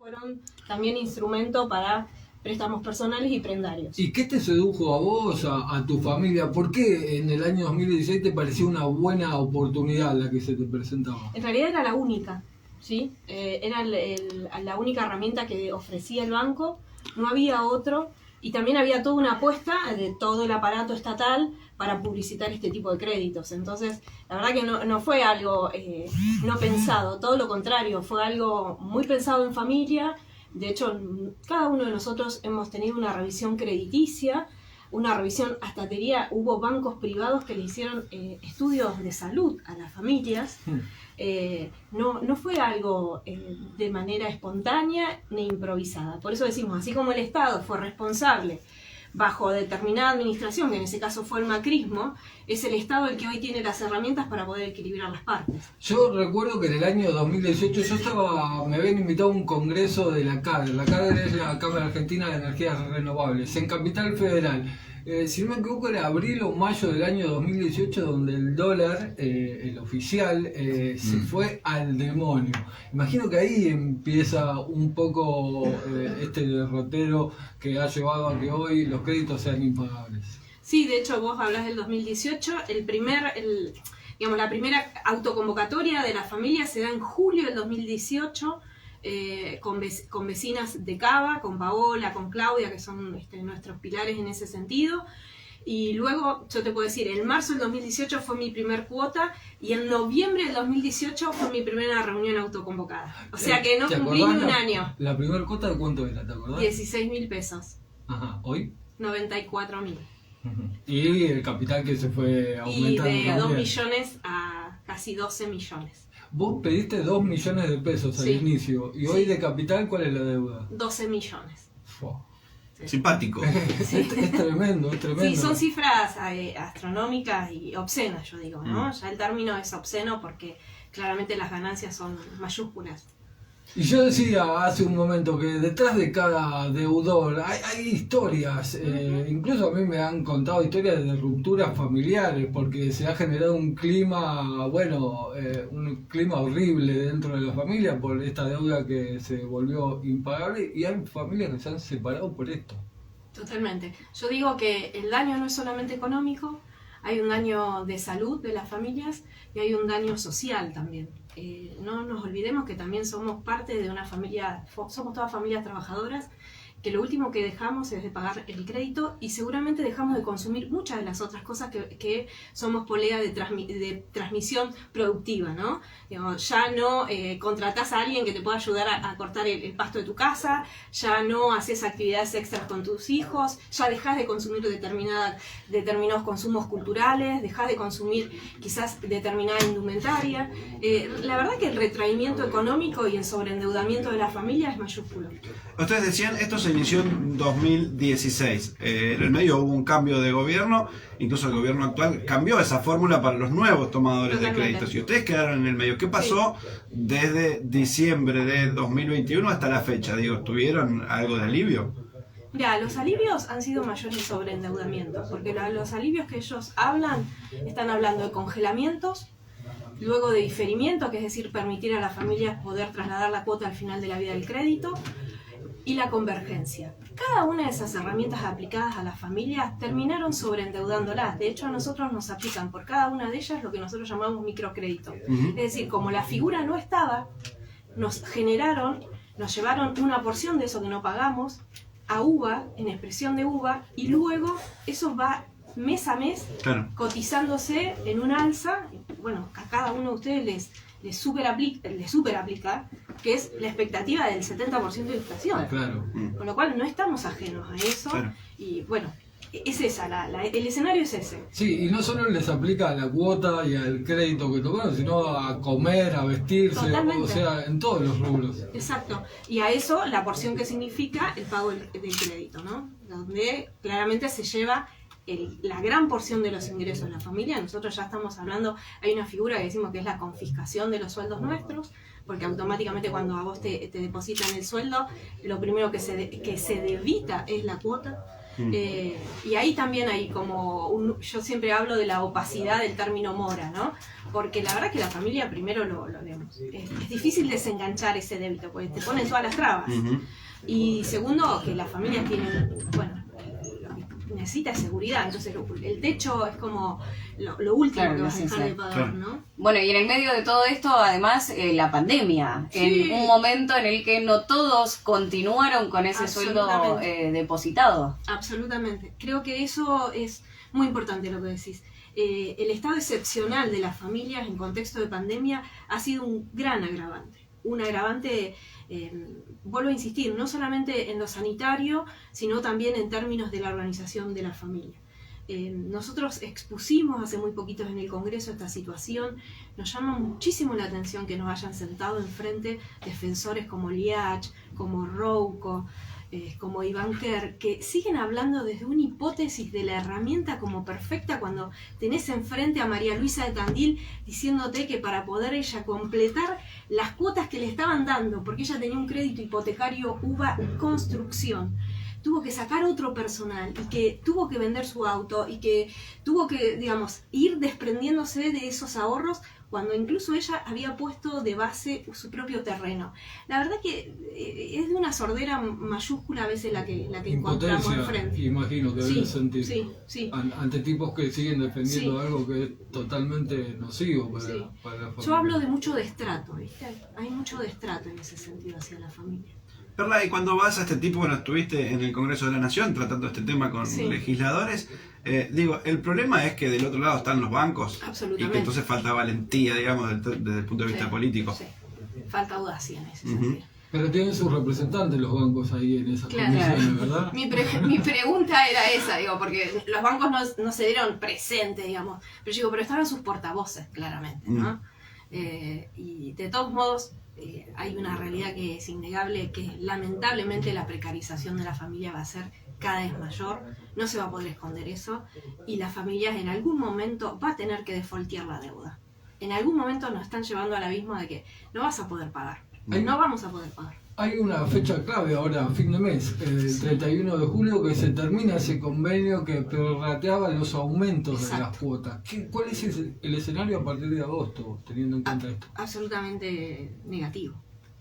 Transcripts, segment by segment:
fueron también instrumento para préstamos personales y prendarios. ¿Y qué te sedujo a vos, a tu familia? ¿Por qué en el año 2016 te pareció una buena oportunidad la que se te presentaba? En realidad era la única, ¿sí? Era la única herramienta que ofrecía el banco, no había otro, y también había toda una apuesta de todo el aparato estatal para publicitar este tipo de créditos. Entonces, la verdad que no fue algo no pensado, todo lo contrario, fue algo muy pensado en familia. De hecho, cada uno de nosotros hemos tenido una revisión crediticia, una revisión, hasta diría, hubo bancos privados que le hicieron estudios de salud a las familias. No fue algo de manera espontánea ni improvisada. Por eso decimos, así como el Estado fue responsable bajo determinada administración, que en ese caso fue el macrismo, es el Estado el que hoy tiene las herramientas para poder equilibrar las partes. Yo recuerdo que en el año 2018 me habían invitado a un congreso de la CADER. La CADER es la Cámara Argentina de Energías Renovables, en Capital Federal. Si no me equivoco era abril o mayo del año 2018, donde el dólar, el oficial, se fue al demonio. Imagino que ahí empieza un poco este derrotero que ha llevado a que hoy los créditos sean impagables. Sí, de hecho vos hablás del 2018, la primera autoconvocatoria de la familia se da en julio del 2018, con vecinas de Cava, con Paola, con Claudia, que son nuestros pilares en ese sentido. Y luego, yo te puedo decir, en marzo del 2018 fue mi primer cuota y en noviembre del 2018 fue mi primera reunión autoconvocada. O sea que no cumplí ni un año. ¿La primera cuota de cuánto era, te acordás? 16.000 pesos. Ajá, ¿hoy? 94.000. Y el capital que se fue aumentando. Y de 2 millones a casi 12 millones. Vos pediste 2 millones de pesos al inicio. ¿Y hoy de capital cuál es la deuda? 12 millones. Sí. Simpático. Es tremendo, es tremendo. Sí, son cifras astronómicas y obscenas, yo digo, ¿no? Ya el término es obsceno porque claramente las ganancias son mayúsculas. Y yo decía hace un momento que detrás de cada deudor hay historias, incluso a mí me han contado historias de rupturas familiares porque se ha generado un clima, un clima horrible dentro de la familia por esta deuda que se volvió impagable y hay familias que se han separado por esto. Totalmente. Yo digo que el daño no es solamente económico, hay un daño de salud de las familias y hay un daño social también. No nos olvidemos que también somos parte de una familia, somos todas familias trabajadoras, que lo último que dejamos es de pagar el crédito y seguramente dejamos de consumir muchas de las otras cosas que somos polea de transmisión productiva, ¿no? Ya no contratás a alguien que te pueda ayudar a cortar el pasto de tu casa, ya no haces actividades extras con tus hijos, ya dejás de consumir determinados consumos culturales, dejás de consumir quizás determinada indumentaria. La verdad que el retraimiento económico y el sobreendeudamiento de la familia es mayúsculo. Ustedes decían, esto se inició en 2016. En el medio hubo un cambio de gobierno, incluso el gobierno actual cambió esa fórmula para los nuevos tomadores de créditos. Y ustedes quedaron en el medio. ¿Qué pasó desde diciembre de 2021 hasta la fecha? ¿Tuvieron algo de alivio? Mira, los alivios han sido mayores sobreendeudamientos, porque los alivios que ellos están hablando de congelamientos, luego de diferimiento, que es decir, permitir a las familias poder trasladar la cuota al final de la vida del crédito, y la convergencia. Cada una de esas herramientas aplicadas a las familias terminaron sobreendeudándolas. De hecho, a nosotros nos aplican por cada una de ellas lo que nosotros llamamos microcrédito. Es decir, como la figura no estaba, nos llevaron una porción de eso que no pagamos a UVA, en expresión de UVA, y luego eso va mes a mes cotizándose en un alza. Bueno, a cada uno de ustedes les super aplica, que es la expectativa del 70% de inflación. Claro. Con lo cual no estamos ajenos a eso. Claro. Y bueno, es esa, el escenario es ese. Sí, y no solo les aplica a la cuota y al crédito que tomaron, sino a comer, a vestirse, o sea, en todos los rubros. Exacto. Y a eso la porción que significa el pago del crédito, ¿no? Donde claramente se lleva la gran porción de los ingresos de la familia. Nosotros ya estamos hablando, hay una figura que decimos que es la confiscación de los sueldos nuestros, porque automáticamente cuando a vos te depositan el sueldo, lo primero que se debita es la cuota. Y ahí también hay como, yo siempre hablo de la opacidad del término mora, ¿no? Porque la verdad que la familia primero digamos, es difícil desenganchar ese débito, porque te ponen todas las trabas. Y segundo, que las familias tienen, bueno, necesita seguridad, entonces el techo es como lo último que vas a dejar de pagar, ¿no? Bueno, y en el medio de todo esto, además, la pandemia, en un momento en el que no todos continuaron con ese sueldo depositado. Absolutamente. Creo que eso es muy importante lo que decís. El estado excepcional de las familias en contexto de pandemia ha sido un gran agravante. Un agravante, vuelvo a insistir, no solamente en lo sanitario, sino también en términos de la organización de la familia. Nosotros expusimos hace muy poquitos en el Congreso esta situación. Nos llama muchísimo la atención que nos hayan sentado enfrente defensores como Liach, como Rouco, como Ivanker, que siguen hablando desde una hipótesis de la herramienta como perfecta cuando tenés enfrente a María Luisa de Tandil diciéndote que para poder ella completar las cuotas que le estaban dando, porque ella tenía un crédito hipotecario UVA construcción, tuvo que sacar otro personal y que tuvo que vender su auto y que tuvo que, digamos, ir desprendiéndose de esos ahorros cuando incluso ella había puesto de base su propio terreno. La verdad que es de una sordera mayúscula a veces la que encontramos enfrente. Imagino que deben sentir. Sí. Ante tipos que siguen defendiendo algo que es totalmente nocivo para la familia. Yo hablo de mucho destrato, ¿viste? Hay mucho destrato en ese sentido hacia la familia. Perla, y cuando vas a este tipo, bueno, estuviste en el Congreso de la Nación tratando este tema con legisladores, el problema es que del otro lado están los bancos y que entonces falta valentía, digamos, desde el punto de vista político. Sí. Falta audacia en ese sentido. Pero tienen sus representantes los bancos ahí en esas comisiones, ¿verdad? Mi pregunta era esa, digo, porque los bancos no se dieron presentes, digamos, pero estaban sus portavoces, claramente, ¿no? Y de todos modos, hay una realidad que es innegable, que lamentablemente la precarización de la familia va a ser cada vez mayor, no se va a poder esconder eso, y las familias en algún momento va a tener que defaultear la deuda. En algún momento nos están llevando al abismo de que no vas a poder pagar, no vamos a poder pagar. Hay una fecha clave ahora, fin de mes, el 31 de julio, que se termina ese convenio que prorrateaba los aumentos de las cuotas. ¿Cuál es el escenario a partir de agosto, teniendo en cuenta esto? Absolutamente negativo.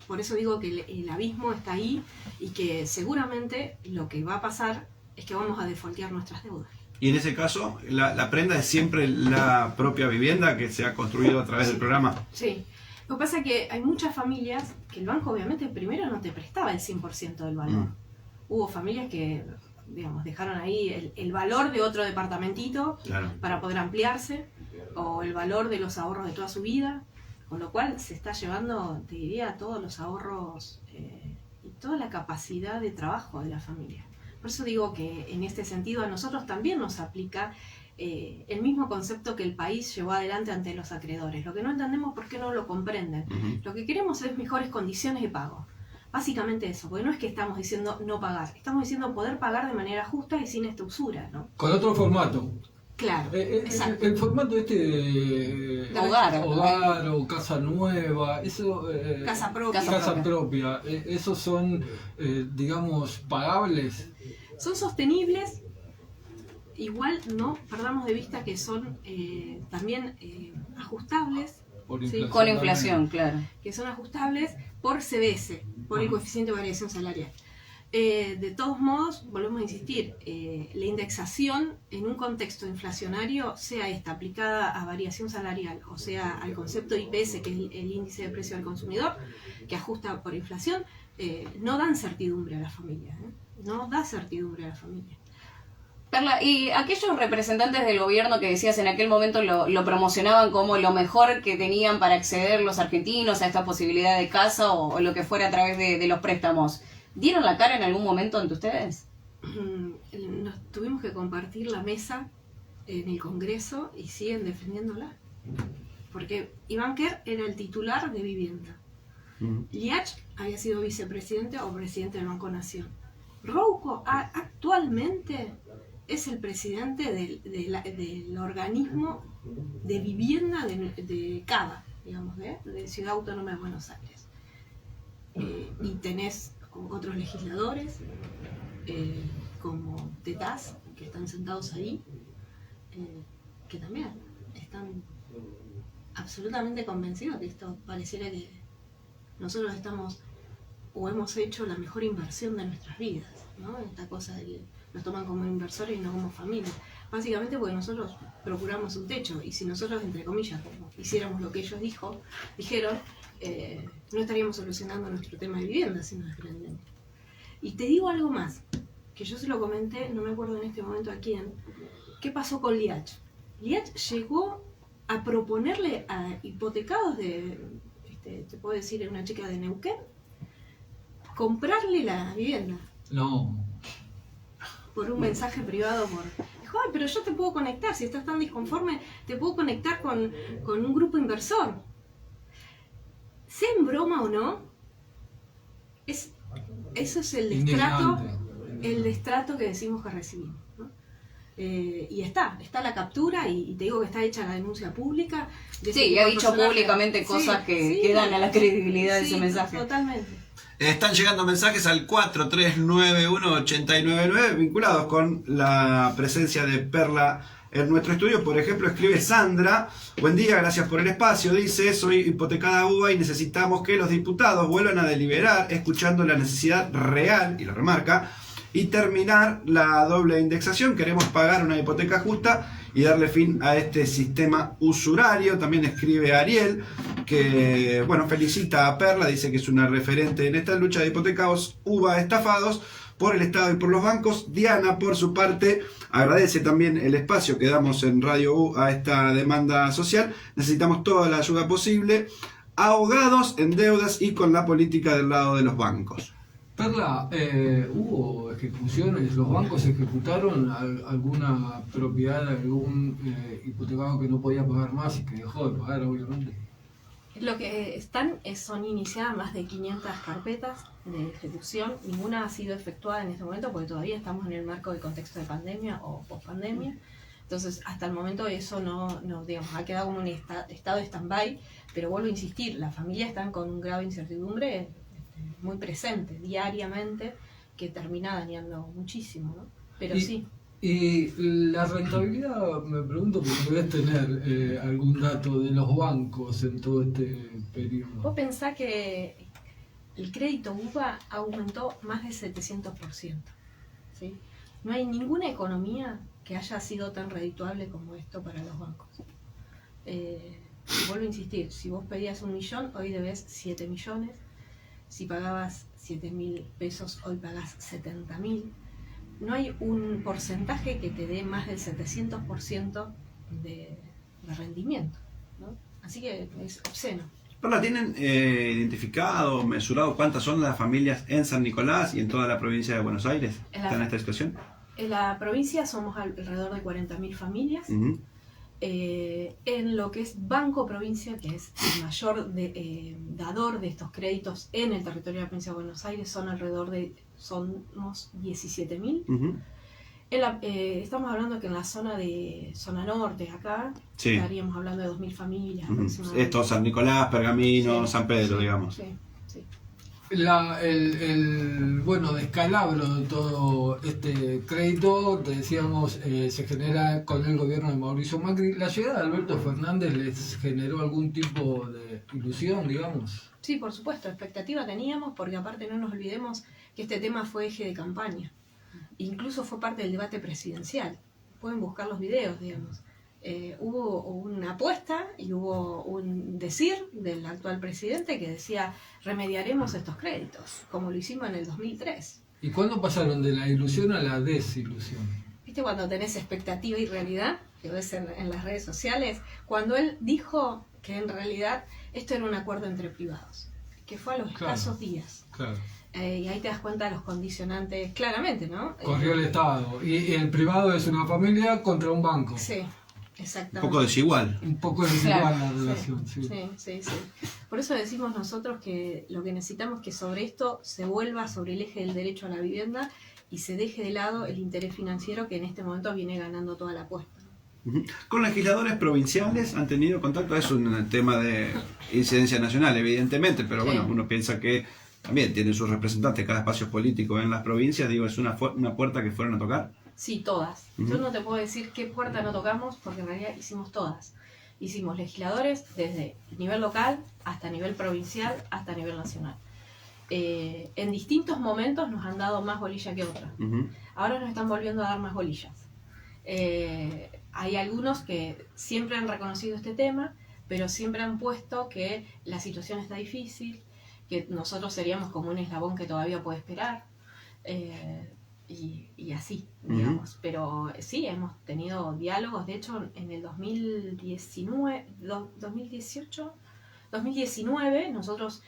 Por eso digo que el abismo está ahí y que seguramente lo que va a pasar es que vamos a defaultear nuestras deudas. Y en ese caso, la prenda es siempre la propia vivienda que se ha construido a través del programa. Sí. Lo que pasa es que hay muchas familias que el banco obviamente primero no te prestaba el 100% del valor. Hubo familias que, digamos, dejaron ahí el valor de otro departamentito para poder ampliarse, o el valor de los ahorros de toda su vida, con lo cual se está llevando, te diría, todos los ahorros y toda la capacidad de trabajo de la familia. Por eso digo que en este sentido a nosotros también nos aplica el mismo concepto que el país llevó adelante ante los acreedores. Lo que no entendemos por qué no lo comprenden. Lo que queremos es mejores condiciones de pago. Básicamente eso, porque no es que estamos diciendo no pagar, estamos diciendo poder pagar de manera justa y sin esta usura, ¿no? Con otro formato. Claro, exacto. El formato de hogar o casa nueva, eso... Casa propia. Casa propia. ¿Esos son, digamos, pagables? Son sostenibles. Igual no perdamos de vista que son también ajustables. Con inflación, claro. Que son ajustables por CBS, por el coeficiente de variación salarial. De todos modos, volvemos a insistir, la indexación en un contexto inflacionario, sea esta aplicada a variación salarial o sea al concepto IPS, que es el índice de precio del consumidor, que ajusta por inflación, no dan certidumbre a la familia. No da certidumbre a la familia. Perla, y aquellos representantes del gobierno que decías en aquel momento lo promocionaban como lo mejor que tenían para acceder los argentinos a esta posibilidad de casa o lo que fuera a través de los préstamos, ¿dieron la cara en algún momento ante ustedes? Nos tuvimos que compartir la mesa en el Congreso y siguen defendiéndola. Porque Ivanker era el titular de vivienda. Liach había sido vicepresidente o presidente del Banco Nación. Rouco actualmente es el presidente del organismo de vivienda de CABA, digamos, de Ciudad Autónoma de Buenos Aires. Y tenés otros legisladores, como tetás que están sentados ahí, que también están absolutamente convencidos que esto pareciera que nosotros estamos o hemos hecho la mejor inversión de nuestras vidas, ¿no? Esta cosa de que nos toman como inversores y no como familia. Básicamente porque nosotros procuramos un techo, y si nosotros, entre comillas, como hiciéramos lo que ellos dijeron, no estaríamos solucionando nuestro tema de vivienda si nos desprendemos. Y te digo algo más, que yo se lo comenté, no me acuerdo en este momento a quién. ¿Qué pasó con Liach? Liach llegó a proponerle a hipotecados te puedo decir, una chica de Neuquén, comprarle la vivienda. No. Por un mensaje privado. Dijo, ay, pero yo te puedo conectar, si estás tan disconforme, te puedo conectar con un grupo inversor. Sea en broma o no, eso es el destrato que decimos que recibimos, ¿no? Y está la captura, y te digo que está hecha la denuncia pública. Sí, y ha dicho públicamente cosas que dan a la credibilidad de ese mensaje. Totalmente. Están llegando mensajes al 4391-899 vinculados con la presencia de Perla en nuestro estudio. Por ejemplo, escribe Sandra: buen día, gracias por el espacio. Dice: soy hipotecada a UBA y necesitamos que los diputados vuelvan a deliberar escuchando la necesidad real, y lo remarca, y terminar la doble indexación. Queremos pagar una hipoteca justa y darle fin a este sistema usurario. También escribe Ariel, que felicita a Perla, dice que es una referente en esta lucha de hipotecados UBA estafados por el Estado y por los bancos. Diana, por su parte, agradece también el espacio que damos en Radio U a esta demanda social. Necesitamos toda la ayuda posible, ahogados en deudas y con la política del lado de los bancos. Perla, ¿hubo ejecuciones? ¿Los bancos ejecutaron alguna propiedad de algún hipotecado que no podía pagar más y que dejó de pagar, obviamente? Lo que son iniciadas más de 500 carpetas de ejecución. Ninguna ha sido efectuada en este momento porque todavía estamos en el marco del contexto de pandemia o pospandemia. Entonces, hasta el momento eso no digamos, ha quedado como un estado de stand-by, pero vuelvo a insistir, las familias están con un grado de incertidumbre muy presente, diariamente, que termina dañando muchísimo, ¿no? Pero sí. Y la rentabilidad, me pregunto, porque debes tener algún dato de los bancos en todo este periodo. Vos pensás que el crédito UBA aumentó más del 700%, ¿sí? No hay ninguna economía que haya sido tan redituable como esto para los bancos. Vuelvo a insistir, si vos pedías 1 millón, hoy debes 7 millones. Si pagabas 7.000 pesos, hoy pagás 70.000. No hay un porcentaje que te dé más del 700% de rendimiento, ¿no? Así que es obsceno. ¿Perla, tienen identificado, mesurado cuántas son las familias en San Nicolás y en toda la provincia de Buenos Aires que están en esta situación? En la provincia somos alrededor de 40.000 familias. Uh-huh. En lo que es Banco Provincia, que es el mayor dador de estos créditos en el territorio de la provincia de Buenos Aires, somos 17.000. Uh-huh. Estamos hablando que en la zona norte, acá, estaríamos hablando de 2.000 familias. Uh-huh. Esto, San Nicolás, Pergamino, San Pedro, digamos. Sí. El descalabro de todo este crédito, te decíamos, se genera con el gobierno de Mauricio Macri. ¿La llegada de Alberto Fernández les generó algún tipo de ilusión, digamos? Sí, por supuesto, expectativa teníamos, porque aparte no nos olvidemos que este tema fue eje de campaña. Incluso fue parte del debate presidencial. Pueden buscar los videos, digamos. Hubo una apuesta y hubo un decir del actual presidente que decía: remediaremos estos créditos, como lo hicimos en el 2003. ¿Y cuándo pasaron de la ilusión a la desilusión? ¿Viste cuando tenés expectativa y realidad? Que ves en las redes sociales. Cuando él dijo que en realidad esto era un acuerdo entre privados, que fue a los escasos días. Claro. Y ahí te das cuenta de los condicionantes claramente, ¿no? Corrió el Estado. Y el privado es una familia contra un banco. Sí. Exactamente. Un poco desigual. Un poco desigual la relación, sí. Sí. Por eso decimos nosotros que lo que necesitamos es que sobre esto se vuelva sobre el eje del derecho a la vivienda y se deje de lado el interés financiero que en este momento viene ganando toda la apuesta. Uh-huh. ¿Con legisladores provinciales han tenido contacto? Es un tema de incidencia nacional, evidentemente, pero bueno, uno piensa que también tiene sus representantes, cada espacio político en las provincias, digo, ¿es una puerta que fueron a tocar? Sí, todas. Ujú. Yo no te puedo decir qué puerta no tocamos, porque en realidad hicimos todas. Hicimos legisladores desde nivel local hasta nivel provincial hasta nivel nacional. En distintos momentos nos han dado más bolilla que otras. Ujú. Ahora nos están volviendo a dar más bolillas. Hay algunos que siempre han reconocido este tema, pero siempre han puesto que la situación está difícil, que nosotros seríamos como un eslabón que todavía puede esperar, y así, digamos. Pero sí, hemos tenido diálogos. De hecho, en el 2019 nosotros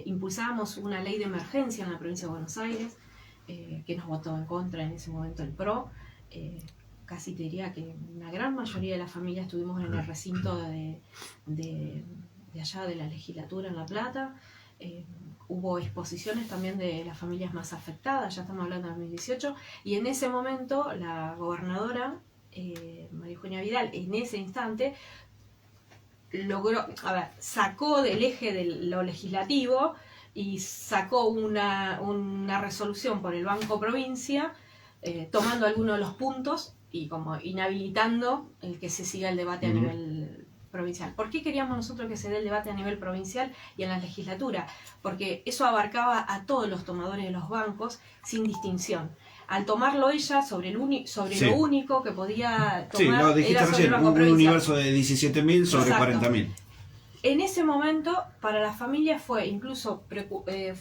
impulsábamos una ley de emergencia en la provincia de Buenos Aires, que nos votó en contra en ese momento el PRO. Casi te diría que una gran mayoría de las familias estuvimos en el recinto de allá de la legislatura en La Plata. Hubo exposiciones también de las familias más afectadas, ya estamos hablando de 2018, y en ese momento la gobernadora María Eugenia Vidal, en ese instante, sacó del eje de lo legislativo y sacó una resolución por el Banco Provincia, tomando algunos de los puntos y como inhabilitando el que se siga el debate a nivel provincial. ¿Por qué queríamos nosotros que se dé el debate a nivel provincial y en la legislatura? Porque eso abarcaba a todos los tomadores de los bancos sin distinción. Al tomarlo ella sobre lo único que podía tomar, no, dijiste era sobre recién, el Banco un Provincial. universo de 17.000 sobre Exacto. 40.000. En ese momento, para las familias fue incluso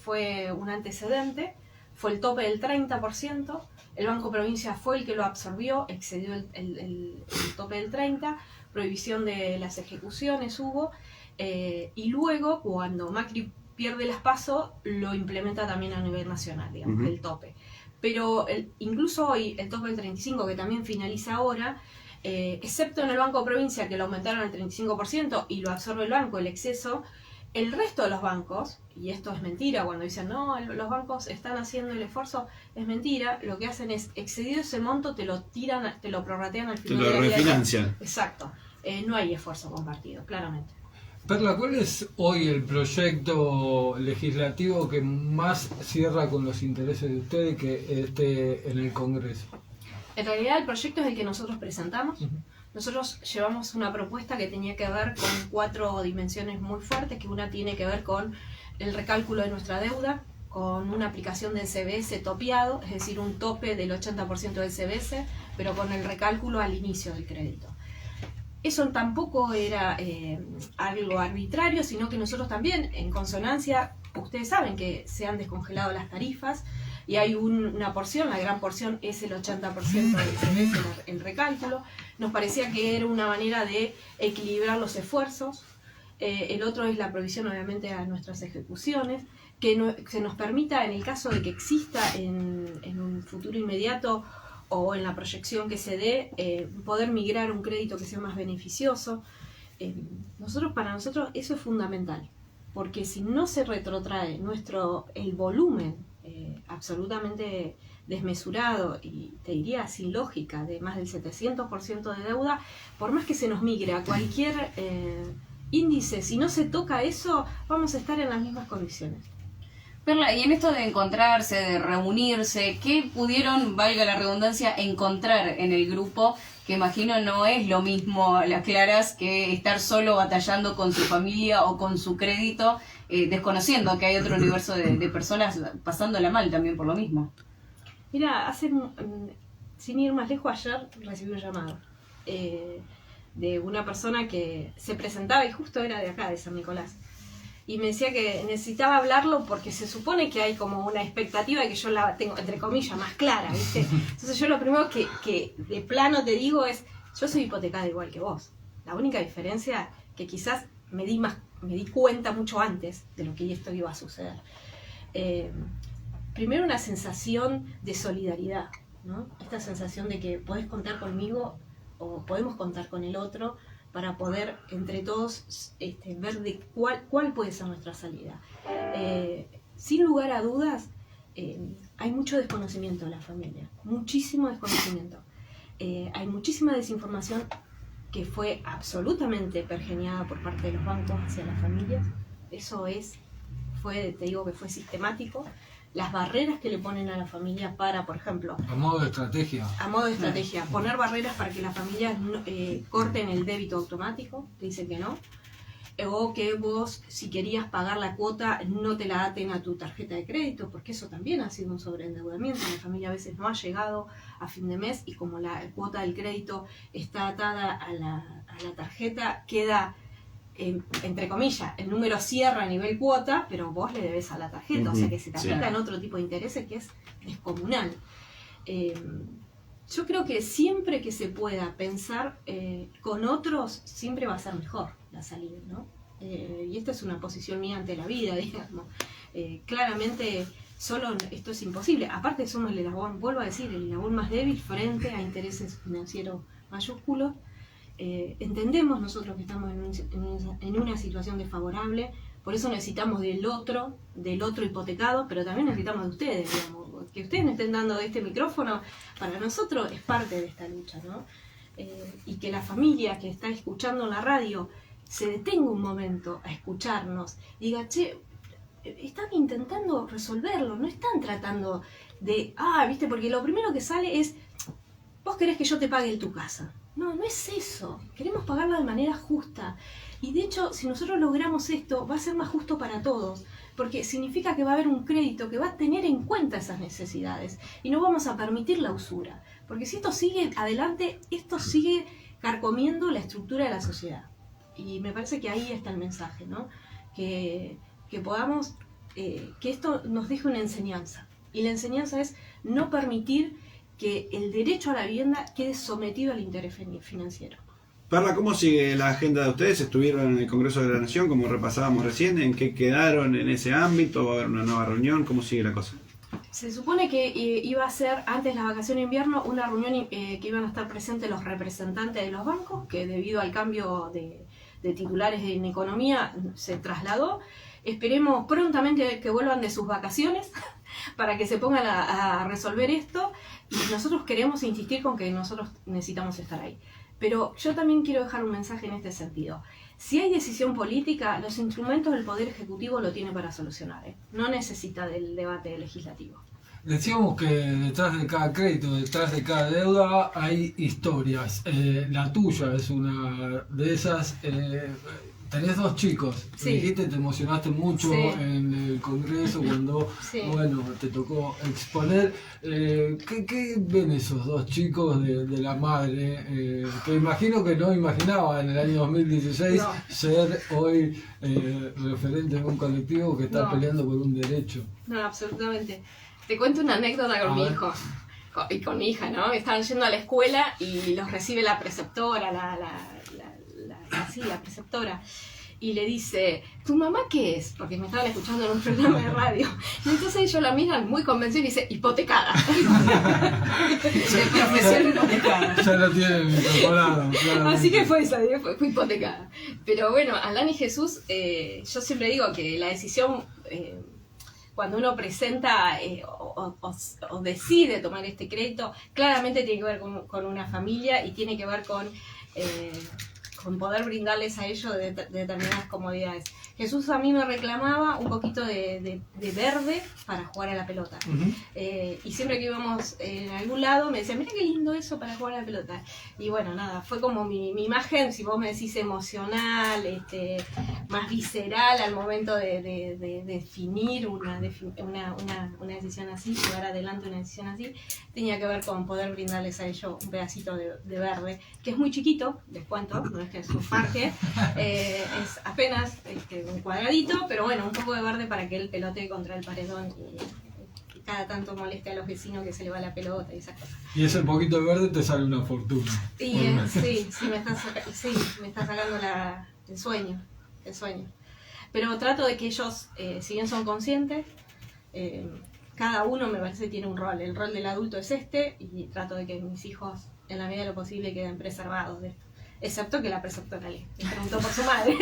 fue un antecedente, fue el tope del 30%, el Banco Provincia fue el que lo absorbió, excedió el tope del 30%, prohibición de las ejecuciones hubo, y luego, cuando Macri pierde las PASO, lo implementa también a nivel nacional, digamos, el tope. Pero incluso hoy, el tope del 35%, que también finaliza ahora, excepto en el Banco Provincia, que lo aumentaron al 35% y lo absorbe el banco, el exceso, el resto de los bancos, y esto es mentira, cuando dicen no, los bancos están haciendo el esfuerzo, es mentira, lo que hacen es, excedido ese monto, te lo tiran, te lo prorratean al Te final lo de la vida. refinancian. Exacto, no hay esfuerzo compartido, claramente. Perla, ¿cuál es hoy el proyecto legislativo que más cierra con los intereses de ustedes que esté en el Congreso? En realidad el proyecto es el que nosotros presentamos. Nosotros llevamos una propuesta que tenía que ver con 4 dimensiones muy fuertes, que una tiene que ver con el recálculo de nuestra deuda, con una aplicación del CBS topeado, es decir, un tope del 80% del CBS, pero con el recálculo al inicio del crédito. Eso tampoco era algo arbitrario, sino que nosotros también, en consonancia, ustedes saben que se han descongelado las tarifas y hay una porción, la gran porción es el 80% del CBS, el recálculo. Nos parecía que era una manera de equilibrar los esfuerzos. El otro es la provisión, obviamente, a nuestras ejecuciones, que se nos permita, en el caso de que exista en un futuro inmediato o en la proyección que se dé, poder migrar un crédito que sea más beneficioso. Para nosotros eso es fundamental, porque si no se retrotrae el volumen absolutamente desmesurado y te diría sin lógica de más del 700% de deuda, por más que se nos migre a cualquier índice, si no se toca eso, vamos a estar en las mismas condiciones. Perla, y en esto de encontrarse, de reunirse, ¿qué pudieron, valga la redundancia, encontrar en el grupo? Que imagino no es lo mismo las claras que estar solo batallando con su familia o con su crédito, desconociendo que hay otro universo de personas pasándola mal también por lo mismo. Mira, sin ir más lejos, ayer recibí un llamado de una persona que se presentaba y justo era de acá, de San Nicolás. Y me decía que necesitaba hablarlo porque se supone que hay como una expectativa de que yo la tengo, entre comillas, más clara, ¿viste? Entonces yo lo primero que de plano te digo es, yo soy hipotecada igual que vos. La única diferencia que quizás me di cuenta mucho antes de lo que esto iba a suceder. Primero una sensación de solidaridad, ¿no? Esta sensación de que podés contar conmigo o podemos contar con el otro, para poder entre todos ver de cuál puede ser nuestra salida. Sin lugar a dudas, hay mucho desconocimiento en la familia, muchísimo desconocimiento. Hay muchísima desinformación que fue absolutamente pergeñada por parte de los bancos hacia las familias. Eso es te digo que fue sistemático, las barreras que le ponen a la familia para, por ejemplo, A modo de estrategia. poner barreras para que las familias corten el débito automático, te dicen que no, o que vos, si querías pagar la cuota, no te la aten a tu tarjeta de crédito, porque eso también ha sido un sobreendeudamiento. La familia a veces no ha llegado a fin de mes y como la cuota del crédito está atada a la tarjeta, queda, entre comillas, el número cierra a nivel cuota, pero vos le debes a la tarjeta, o sea que se te aplican otro tipo de intereses que es descomunal. Yo creo que siempre que se pueda pensar con otros, siempre va a ser mejor la salida, ¿no? Y esta es una posición mía ante la vida, digamos. Claramente, solo esto es imposible. Aparte somos el eslabón, vuelvo a decir, el eslabón más débil frente a intereses financieros mayúsculos. Entendemos nosotros que estamos en una situación desfavorable, por eso necesitamos del otro hipotecado, pero también necesitamos de ustedes, digamos. Que ustedes me estén dando este micrófono, para nosotros es parte de esta lucha, ¿no? Y que la familia que está escuchando en la radio se detenga un momento a escucharnos, diga, che, están intentando resolverlo, no están tratando de, viste, porque lo primero que sale es, vos querés que yo te pague tu casa. No, no es eso, queremos pagarla de manera justa. Y de hecho, si nosotros logramos esto, va a ser más justo para todos, porque significa que va a haber un crédito que va a tener en cuenta esas necesidades y no vamos a permitir la usura, porque si esto sigue adelante, esto sigue carcomiendo la estructura de la sociedad. Y me parece que ahí está el mensaje, ¿no? Que podamos, que esto nos deje una enseñanza, y la enseñanza es no permitir que el derecho a la vivienda quede sometido al interés financiero. Perla, ¿cómo sigue la agenda de ustedes? ¿Estuvieron en el Congreso de la Nación, como repasábamos recién? ¿En qué quedaron en ese ámbito? ¿Va a haber una nueva reunión? ¿Cómo sigue la cosa? Se supone que iba a ser, antes de la vacación de invierno, una reunión que iban a estar presentes los representantes de los bancos, que debido al cambio de titulares en economía se trasladó. Esperemos prontamente que vuelvan de sus vacaciones para que se pongan a resolver esto, y nosotros queremos insistir con que nosotros necesitamos estar ahí. Pero yo también quiero dejar un mensaje en este sentido. Si hay decisión política, los instrumentos del Poder Ejecutivo lo tiene para solucionar, no necesita del debate legislativo. Decíamos que detrás de cada crédito, detrás de cada deuda hay historias. La tuya es una de esas. Tenés 2 chicos, Sí. dijiste, te emocionaste mucho Sí. en el Congreso cuando, Sí. bueno, te tocó exponer. ¿Qué ven esos 2 chicos de la madre? Que imagino que no imaginaba en el año 2016 No. ser hoy referente de un colectivo que está No. peleando por un derecho. No, absolutamente. Te cuento una anécdota con A mi ver. hijo y con mi hija, ¿no? Estaban yendo a la escuela y los recibe la preceptora, la preceptora, y le dice, ¿tu mamá qué es? Porque me estaban escuchando en un programa de radio. Y entonces ellos la miran muy convencidos y dice, hipotecada. De profesión hipotecada. Ya lo tienen incorporado, claramente. Así que fue esa, fue hipotecada. Pero bueno, Alán y Jesús, yo siempre digo que la decisión, cuando uno presenta o decide tomar este crédito, claramente tiene que ver con una familia y tiene que ver con poder brindarles a ellos determinadas comodidades. Jesús a mí me reclamaba un poquito de verde para jugar a la pelota. Ujú. Y siempre que íbamos en algún lado me decía, mira qué lindo eso para jugar a la pelota. Y bueno, nada, fue como mi imagen, si vos me decís emocional, más visceral al momento de definir una decisión así, llevar adelante una decisión así, tenía que ver con poder brindarles a ellos un pedacito de verde, que es muy chiquito, les cuento, no es que es un parque, es apenas un cuadradito, pero bueno, un poco de verde para que él pelotee contra el paredón y cada tanto moleste a los vecinos que se le va la pelota y esas cosas. Y ese poquito de verde te sale una fortuna. Y sí, me está sacando el sueño. Pero trato de que ellos, si bien son conscientes, cada uno me parece tiene un rol. El rol del adulto es y trato de que mis hijos, en la medida de lo posible, queden preservados de esto. Excepto que la preceptora le preguntó por su madre.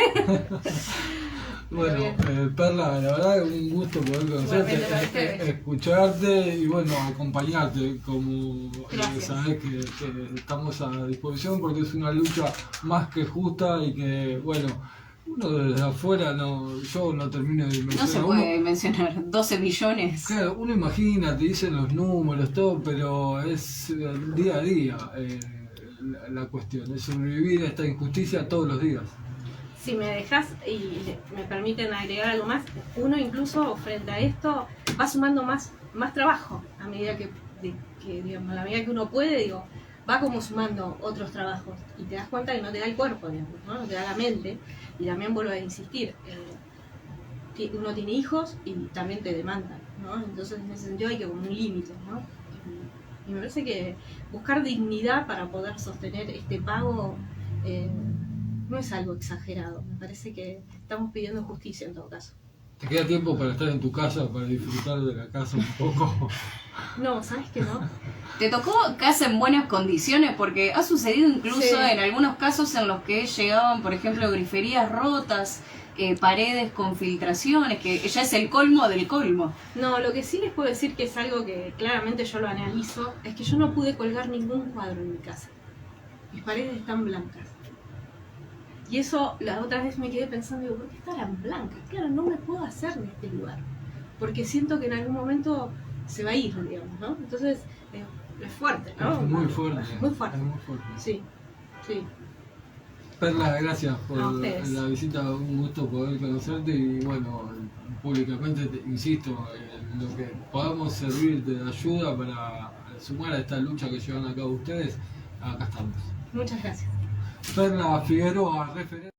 Bueno, Perla, la verdad es un gusto poder conocerte, escucharte y bueno, acompañarte, como sabes que estamos a disposición porque es una lucha más que justa y que, bueno, Uno desde afuera, yo no termino de dimensionar. No se puede mencionar 12 millones. Claro, uno imagina, te dicen los números, todo, pero es día a día la cuestión, es sobrevivir a esta injusticia todos los días. Si me dejas y me permiten agregar algo más, uno incluso frente a esto va sumando más trabajo a medida que digamos, a la medida que uno puede, digo, va como sumando otros trabajos y te das cuenta que no te da el cuerpo, digamos, ¿no? No te da la mente. Y también vuelvo a insistir, uno tiene hijos y también te demandan, ¿no? Entonces en ese sentido hay que como un límite, ¿no? Y me parece que buscar dignidad para poder sostener este pago no es algo exagerado. Me parece que estamos pidiendo justicia en todo caso. ¿Te queda tiempo para estar en tu casa, para disfrutar de la casa un poco? No, ¿sabes que no? ¿Te tocó casa en buenas condiciones? Porque ha sucedido incluso Sí. en algunos casos en los que llegaban, por ejemplo, griferías rotas, paredes con filtraciones, que ya es el colmo del colmo. No, lo que sí les puedo decir que es algo que claramente yo lo analizo, es que yo no pude colgar ningún cuadro en mi casa. Mis paredes están blancas. Y eso, la otra vez me quedé pensando, digo, ¿por qué estarán blancas? Claro, no me puedo hacer de este lugar. Porque siento que en algún momento se va a ir, digamos, ¿no? Entonces, es fuerte, ¿no? Es muy fuerte. Muy fuerte. Es muy fuerte. Sí, sí. Perla, gracias por A ustedes. la visita, un gusto poder conocerte y bueno, públicamente insisto, en lo que podamos servir de ayuda para sumar a esta lucha que llevan a cabo ustedes, acá estamos. Muchas gracias. Perla Figueroa, referente.